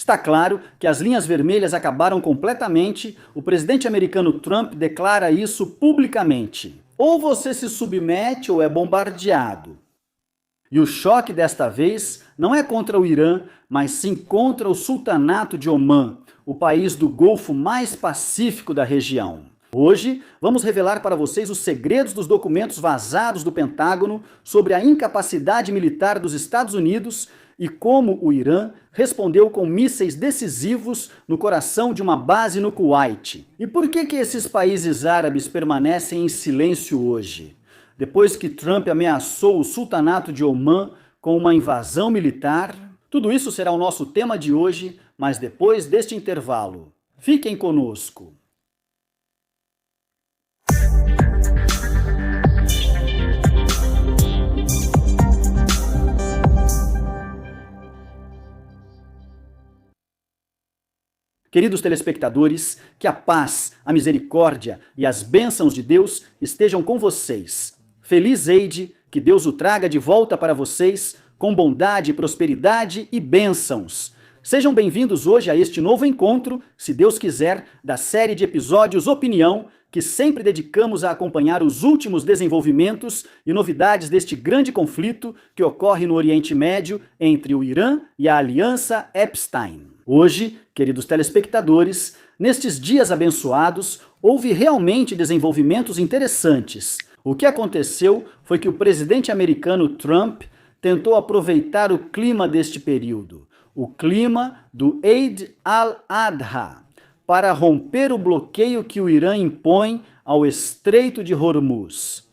Está claro que as linhas vermelhas acabaram completamente, o presidente americano Trump declara isso publicamente. Ou você se submete ou é bombardeado. E o choque desta vez não é contra o Irã, mas sim contra o Sultanato de Omã, o país do Golfo mais pacífico da região. Hoje, vamos revelar para vocês os segredos dos documentos vazados do Pentágono sobre a incapacidade militar dos Estados Unidos e como o Irã respondeu com mísseis decisivos no coração de uma base no Kuwait. E por que esses países árabes permanecem em silêncio hoje? Depois que Trump ameaçou o Sultanato de Omã com uma invasão militar? Tudo isso será o nosso tema de hoje, mas depois deste intervalo. Fiquem conosco. Queridos telespectadores, que a paz, a misericórdia e as bênçãos de Deus estejam com vocês. Feliz Eid, que Deus o traga de volta para vocês com bondade, prosperidade e bênçãos. Sejam bem-vindos hoje a este novo encontro, se Deus quiser, da série de episódios Opinião, que sempre dedicamos a acompanhar os últimos desenvolvimentos e novidades deste grande conflito que ocorre no Oriente Médio entre o Irã e a Aliança Epstein. Hoje, queridos telespectadores, nestes dias abençoados, houve realmente desenvolvimentos interessantes. O que aconteceu foi que o presidente americano Trump tentou aproveitar o clima deste período, o clima do Eid al-Adha, para romper o bloqueio que o Irã impõe ao Estreito de Hormuz.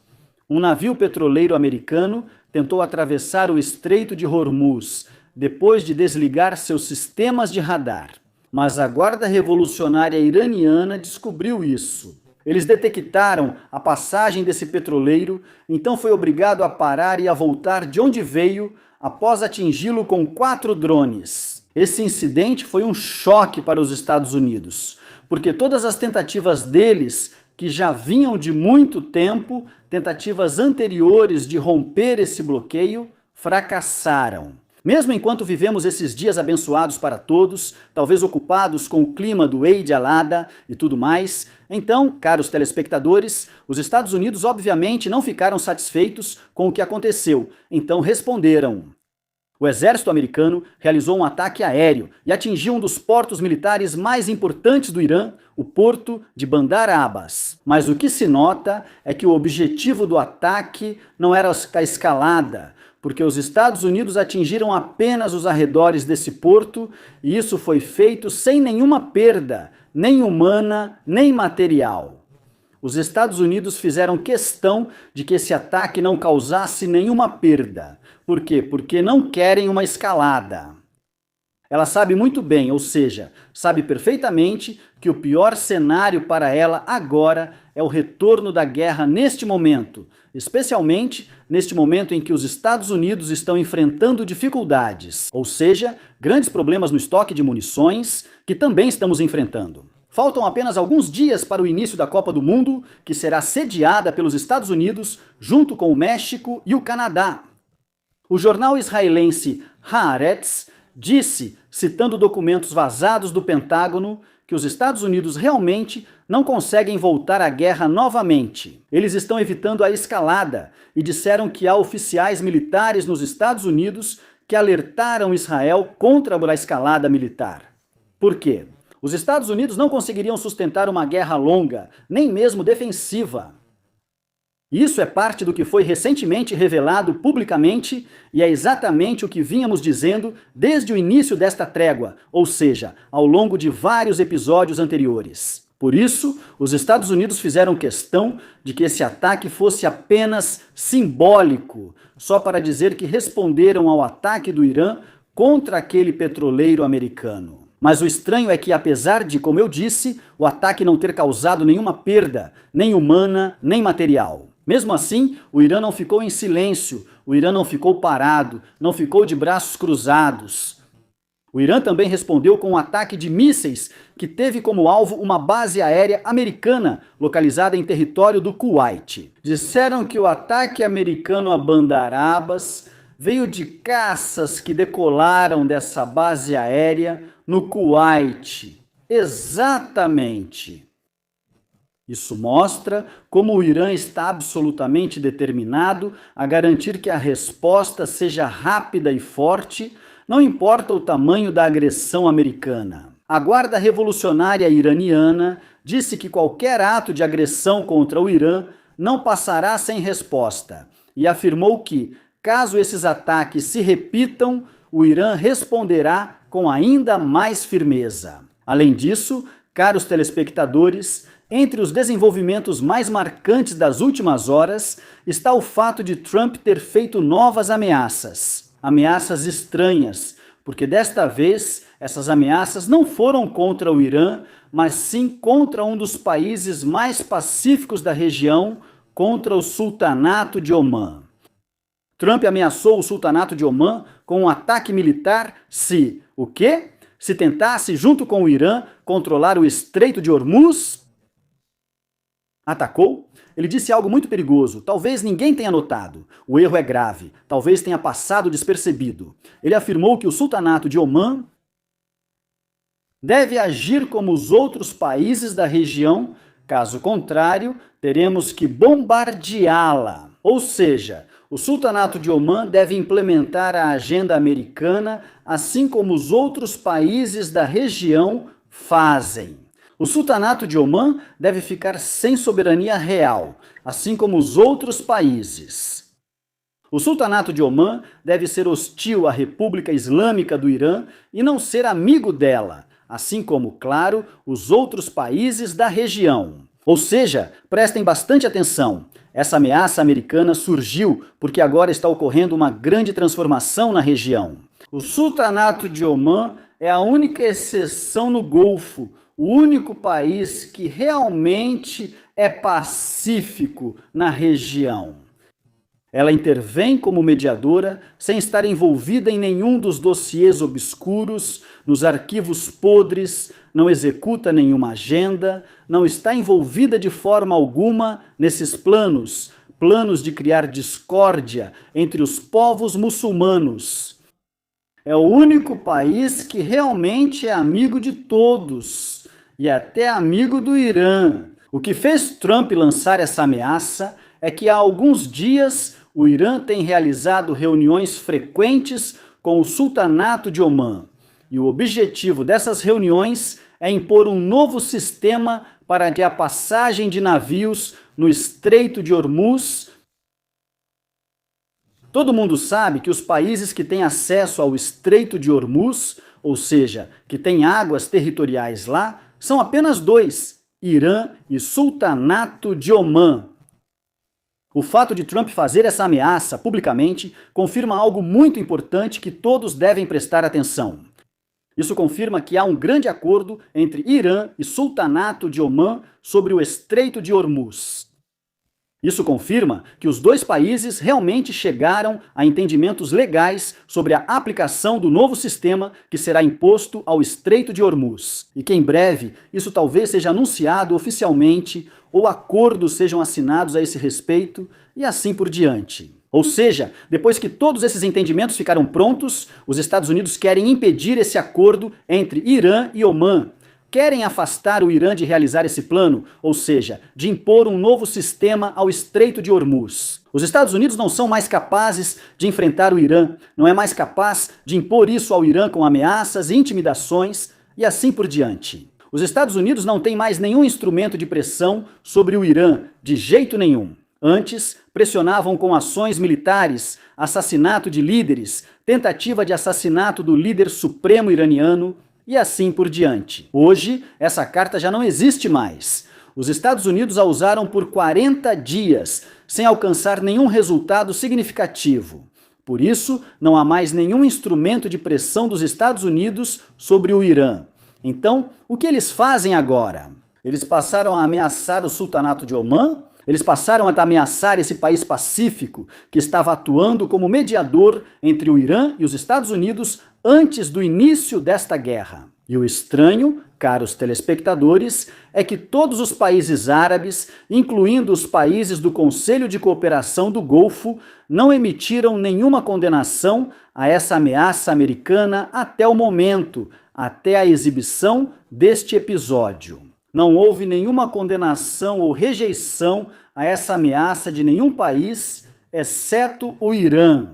Um navio petroleiro americano tentou atravessar o Estreito de Hormuz depois de desligar seus sistemas de radar. Mas a Guarda Revolucionária Iraniana descobriu isso. Eles detectaram a passagem desse petroleiro, então foi obrigado a parar e a voltar de onde veio após atingi-lo com 4 drones. Esse incidente foi um choque para os Estados Unidos, porque todas as tentativas deles, que já vinham de muito tempo, tentativas anteriores de romper esse bloqueio, fracassaram. Mesmo enquanto vivemos esses dias abençoados para todos, talvez ocupados com o clima do Eid al-Adha e tudo mais, então, caros telespectadores, os Estados Unidos obviamente não ficaram satisfeitos com o que aconteceu, então responderam. O exército americano realizou um ataque aéreo e atingiu um dos portos militares mais importantes do Irã, o porto de Bandar Abbas. Mas o que se nota é que o objetivo do ataque não era a escalada, porque os Estados Unidos atingiram apenas os arredores desse porto e isso foi feito sem nenhuma perda, nem humana, nem material. Os Estados Unidos fizeram questão de que esse ataque não causasse nenhuma perda. Por quê? Porque não querem uma escalada. Ela sabe muito bem, ou seja, sabe perfeitamente que o pior cenário para ela agora é o retorno da guerra neste momento, especialmente neste momento em que os Estados Unidos estão enfrentando dificuldades, ou seja, grandes problemas no estoque de munições, que também estamos enfrentando. Faltam apenas alguns dias para o início da Copa do Mundo, que será sediada pelos Estados Unidos, junto com o México e o Canadá. O jornal israelense Haaretz disse, citando documentos vazados do Pentágono, que os Estados Unidos realmente não conseguem voltar à guerra novamente. Eles estão evitando a escalada e disseram que há oficiais militares nos Estados Unidos que alertaram Israel contra a escalada militar. Por quê? Os Estados Unidos não conseguiriam sustentar uma guerra longa, nem mesmo defensiva. Isso é parte do que foi recentemente revelado publicamente e é exatamente o que vínhamos dizendo desde o início desta trégua, ou seja, ao longo de vários episódios anteriores. Por isso, os Estados Unidos fizeram questão de que esse ataque fosse apenas simbólico, só para dizer que responderam ao ataque do Irã contra aquele petroleiro americano. Mas o estranho é que, apesar de, como eu disse, o ataque não ter causado nenhuma perda, nem humana, nem material. Mesmo assim, o Irã não ficou em silêncio, o Irã não ficou parado, não ficou de braços cruzados. O Irã também respondeu com um ataque de mísseis que teve como alvo uma base aérea americana localizada em território do Kuwait. Disseram que o ataque americano a Bandar Abbas veio de caças que decolaram dessa base aérea no Kuwait. Exatamente. Isso mostra como o Irã está absolutamente determinado a garantir que a resposta seja rápida e forte, não importa o tamanho da agressão americana. A Guarda Revolucionária Iraniana disse que qualquer ato de agressão contra o Irã não passará sem resposta e afirmou que, caso esses ataques se repitam, o Irã responderá com ainda mais firmeza. Além disso, caros telespectadores, entre os desenvolvimentos mais marcantes das últimas horas está o fato de Trump ter feito novas ameaças. Ameaças estranhas, porque desta vez essas ameaças não foram contra o Irã, mas sim contra um dos países mais pacíficos da região, contra o Sultanato de Omã. Trump ameaçou o Sultanato de Omã com um ataque militar se, o quê? Se tentasse, junto com o Irã, controlar o Estreito de Hormuz? Atacou? Ele disse algo muito perigoso, talvez ninguém tenha notado. O erro é grave, talvez tenha passado despercebido. Ele afirmou que o Sultanato de Omã deve agir como os outros países da região, caso contrário, teremos que bombardeá-la. Ou seja, o Sultanato de Omã deve implementar a agenda americana, assim como os outros países da região fazem. O Sultanato de Omã deve ficar sem soberania real, assim como os outros países. O Sultanato de Omã deve ser hostil à República Islâmica do Irã e não ser amigo dela, assim como, claro, os outros países da região. Ou seja, prestem bastante atenção, essa ameaça americana surgiu porque agora está ocorrendo uma grande transformação na região. O Sultanato de Omã é a única exceção no Golfo, o único país que realmente é pacífico na região. Ela intervém como mediadora sem estar envolvida em nenhum dos dossiês obscuros, nos arquivos podres, não executa nenhuma agenda, não está envolvida de forma alguma nesses planos de criar discórdia entre os povos muçulmanos. É o único país que realmente é amigo de todos e até amigo do Irã. O que fez Trump lançar essa ameaça é que há alguns dias o Irã tem realizado reuniões frequentes com o Sultanato de Omã. E o objetivo dessas reuniões é impor um novo sistema para a passagem de navios no Estreito de Hormuz. Todo mundo sabe que os países que têm acesso ao Estreito de Hormuz, ou seja, que têm águas territoriais lá, são apenas dois, Irã e Sultanato de Omã. O fato de Trump fazer essa ameaça publicamente confirma algo muito importante que todos devem prestar atenção. Isso confirma que há um grande acordo entre Irã e Sultanato de Omã sobre o Estreito de Hormuz. Isso confirma que os dois países realmente chegaram a entendimentos legais sobre a aplicação do novo sistema que será imposto ao Estreito de Hormuz. E que em breve isso talvez seja anunciado oficialmente ou acordos sejam assinados a esse respeito e assim por diante. Ou seja, depois que todos esses entendimentos ficaram prontos, os Estados Unidos querem impedir esse acordo entre Irã e Omã. Querem afastar o Irã de realizar esse plano, ou seja, de impor um novo sistema ao Estreito de Hormuz. Os Estados Unidos não são mais capazes de enfrentar o Irã, não é mais capaz de impor isso ao Irã com ameaças e intimidações e assim por diante. Os Estados Unidos não têm mais nenhum instrumento de pressão sobre o Irã, de jeito nenhum. Antes, pressionavam com ações militares, assassinato de líderes, tentativa de assassinato do líder supremo iraniano e assim por diante. Hoje, essa carta já não existe mais. Os Estados Unidos a usaram por 40 dias, sem alcançar nenhum resultado significativo. Por isso, não há mais nenhum instrumento de pressão dos Estados Unidos sobre o Irã. Então, o que eles fazem agora? Eles passaram a ameaçar o Sultanato de Omã? Eles passaram a ameaçar esse país pacífico que estava atuando como mediador entre o Irã e os Estados Unidos antes do início desta guerra. E o estranho, caros telespectadores, é que todos os países árabes, incluindo os países do Conselho de Cooperação do Golfo, não emitiram nenhuma condenação a essa ameaça americana até o momento, até a exibição deste episódio. Não houve nenhuma condenação ou rejeição a essa ameaça de nenhum país, exceto o Irã.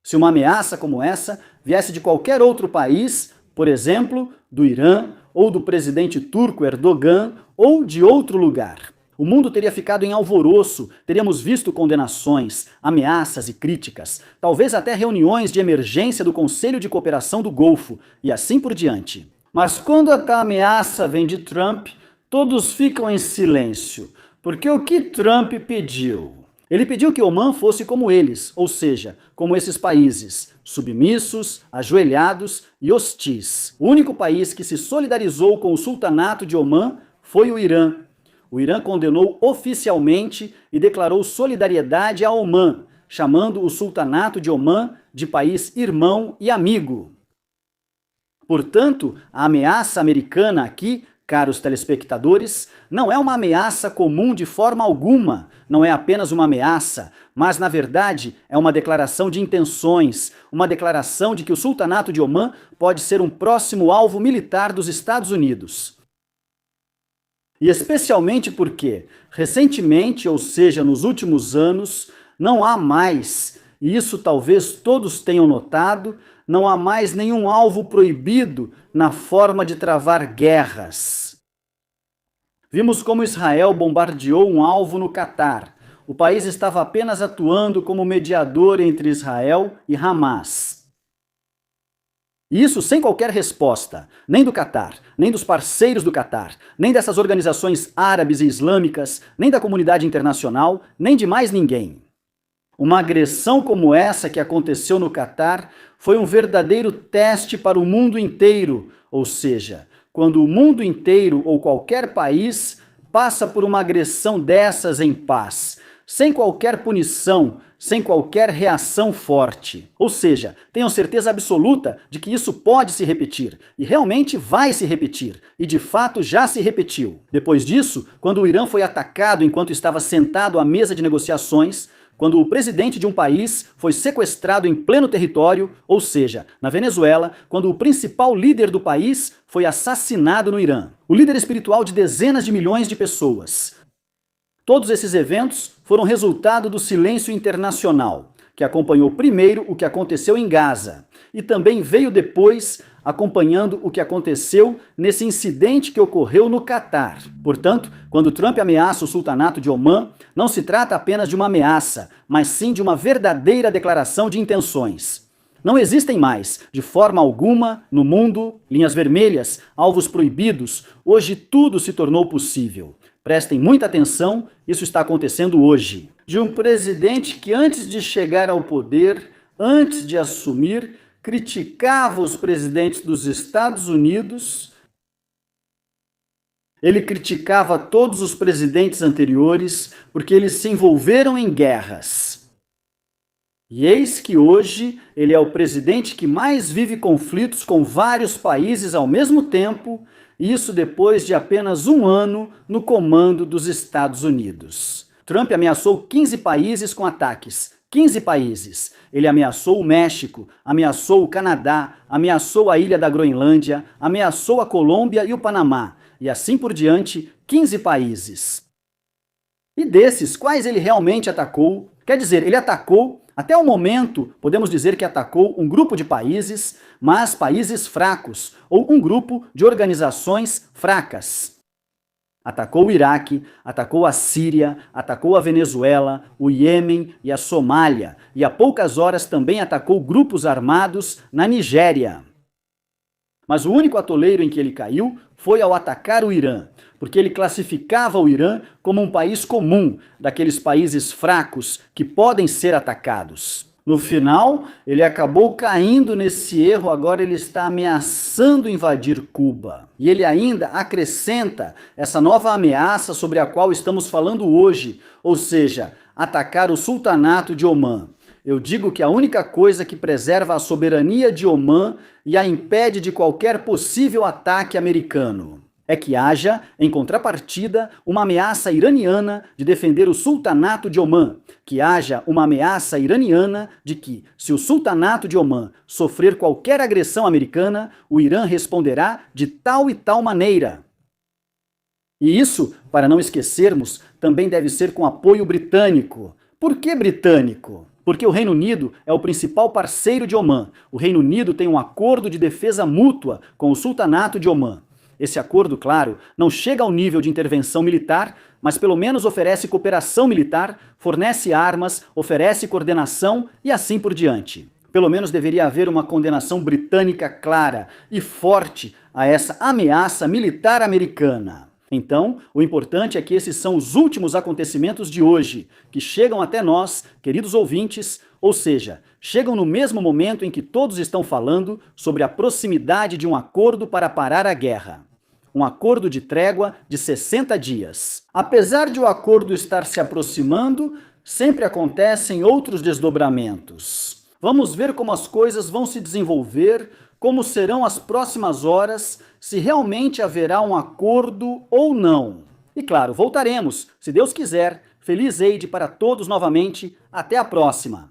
Se uma ameaça como essa viesse de qualquer outro país, por exemplo, do Irã, ou do presidente turco Erdogan, ou de outro lugar, o mundo teria ficado em alvoroço, teríamos visto condenações, ameaças e críticas, talvez até reuniões de emergência do Conselho de Cooperação do Golfo, e assim por diante. Mas quando a ameaça vem de Trump, todos ficam em silêncio, porque o que Trump pediu? Ele pediu que Omã fosse como eles, ou seja, como esses países, submissos, ajoelhados e hostis. O único país que se solidarizou com o sultanato de Omã foi o Irã. O Irã condenou oficialmente e declarou solidariedade a Omã, chamando o sultanato de Omã de país irmão e amigo. Portanto, a ameaça americana aqui, caros telespectadores, não é uma ameaça comum de forma alguma, não é apenas uma ameaça, mas na verdade é uma declaração de intenções, uma declaração de que o sultanato de Omã pode ser um próximo alvo militar dos Estados Unidos. E especialmente porque, recentemente, ou seja, nos últimos anos, não há mais, e isso talvez todos tenham notado, não há mais nenhum alvo proibido na forma de travar guerras. Vimos como Israel bombardeou um alvo no Catar. O país estava apenas atuando como mediador entre Israel e Hamas. Isso sem qualquer resposta, nem do Catar, nem dos parceiros do Catar, nem dessas organizações árabes e islâmicas, nem da comunidade internacional, nem de mais ninguém. Uma agressão como essa que aconteceu no Catar foi um verdadeiro teste para o mundo inteiro, ou seja, quando o mundo inteiro ou qualquer país passa por uma agressão dessas em paz, sem qualquer punição, sem qualquer reação forte. Ou seja, tenham certeza absoluta de que isso pode se repetir, e realmente vai se repetir, e de fato já se repetiu. Depois disso, quando o Irã foi atacado enquanto estava sentado à mesa de negociações, quando o presidente de um país foi sequestrado em pleno território, ou seja, na Venezuela, quando o principal líder do país foi assassinado no Irã, o líder espiritual de dezenas de milhões de pessoas. Todos esses eventos foram resultado do silêncio internacional, que acompanhou primeiro o que aconteceu em Gaza, e também veio depois acompanhando o que aconteceu nesse incidente que ocorreu no Catar. Portanto, quando Trump ameaça o sultanato de Omã, não se trata apenas de uma ameaça, mas sim de uma verdadeira declaração de intenções. Não existem mais, de forma alguma, no mundo, linhas vermelhas, alvos proibidos. Hoje tudo se tornou possível. Prestem muita atenção, isso está acontecendo hoje. De um presidente que antes de chegar ao poder, antes de assumir, criticava os presidentes dos Estados Unidos, ele criticava todos os presidentes anteriores porque eles se envolveram em guerras. E eis que hoje ele é o presidente que mais vive conflitos com vários países ao mesmo tempo, isso depois de apenas um ano no comando dos Estados Unidos. Trump ameaçou 15 países com ataques. 15 países. Ele ameaçou o México, ameaçou o Canadá, ameaçou a ilha da Groenlândia, ameaçou a Colômbia e o Panamá, e assim por diante, 15 países. E desses, quais ele realmente atacou? Quer dizer, ele atacou, até o momento, podemos dizer que atacou um grupo de países, mas países fracos, ou um grupo de organizações fracas. Atacou o Iraque, atacou a Síria, atacou a Venezuela, o Iêmen e a Somália, e há poucas horas também atacou grupos armados na Nigéria. Mas o único atoleiro em que ele caiu foi ao atacar o Irã, porque ele classificava o Irã como um país comum, daqueles países fracos que podem ser atacados. No final, ele acabou caindo nesse erro, agora ele está ameaçando invadir Cuba. E ele ainda acrescenta essa nova ameaça sobre a qual estamos falando hoje, ou seja, atacar o sultanato de Omã. eu digo que a única coisa que preserva a soberania de Omã e a impede de qualquer possível ataque americano é que haja, em contrapartida, uma ameaça iraniana de defender o sultanato de Omã, que haja uma ameaça iraniana de que, se o sultanato de Omã sofrer qualquer agressão americana, o Irã responderá de tal e tal maneira. E isso, para não esquecermos, também deve ser com apoio britânico. Por que britânico? Porque o Reino Unido é o principal parceiro de Omã. O Reino Unido tem um acordo de defesa mútua com o sultanato de Omã. Esse acordo, claro, não chega ao nível de intervenção militar, mas pelo menos oferece cooperação militar, fornece armas, oferece coordenação e assim por diante. Pelo menos deveria haver uma condenação britânica clara e forte a essa ameaça militar americana. Então, o importante é que esses são os últimos acontecimentos de hoje, que chegam até nós, queridos ouvintes, ou seja, chegam no mesmo momento em que todos estão falando sobre a proximidade de um acordo para parar a guerra. Um acordo de trégua de 60 dias. Apesar de o acordo estar se aproximando, sempre acontecem outros desdobramentos. Vamos ver como as coisas vão se desenvolver, como serão as próximas horas, se realmente haverá um acordo ou não. E claro, voltaremos, se Deus quiser. Feliz Eid para todos novamente. Até a próxima!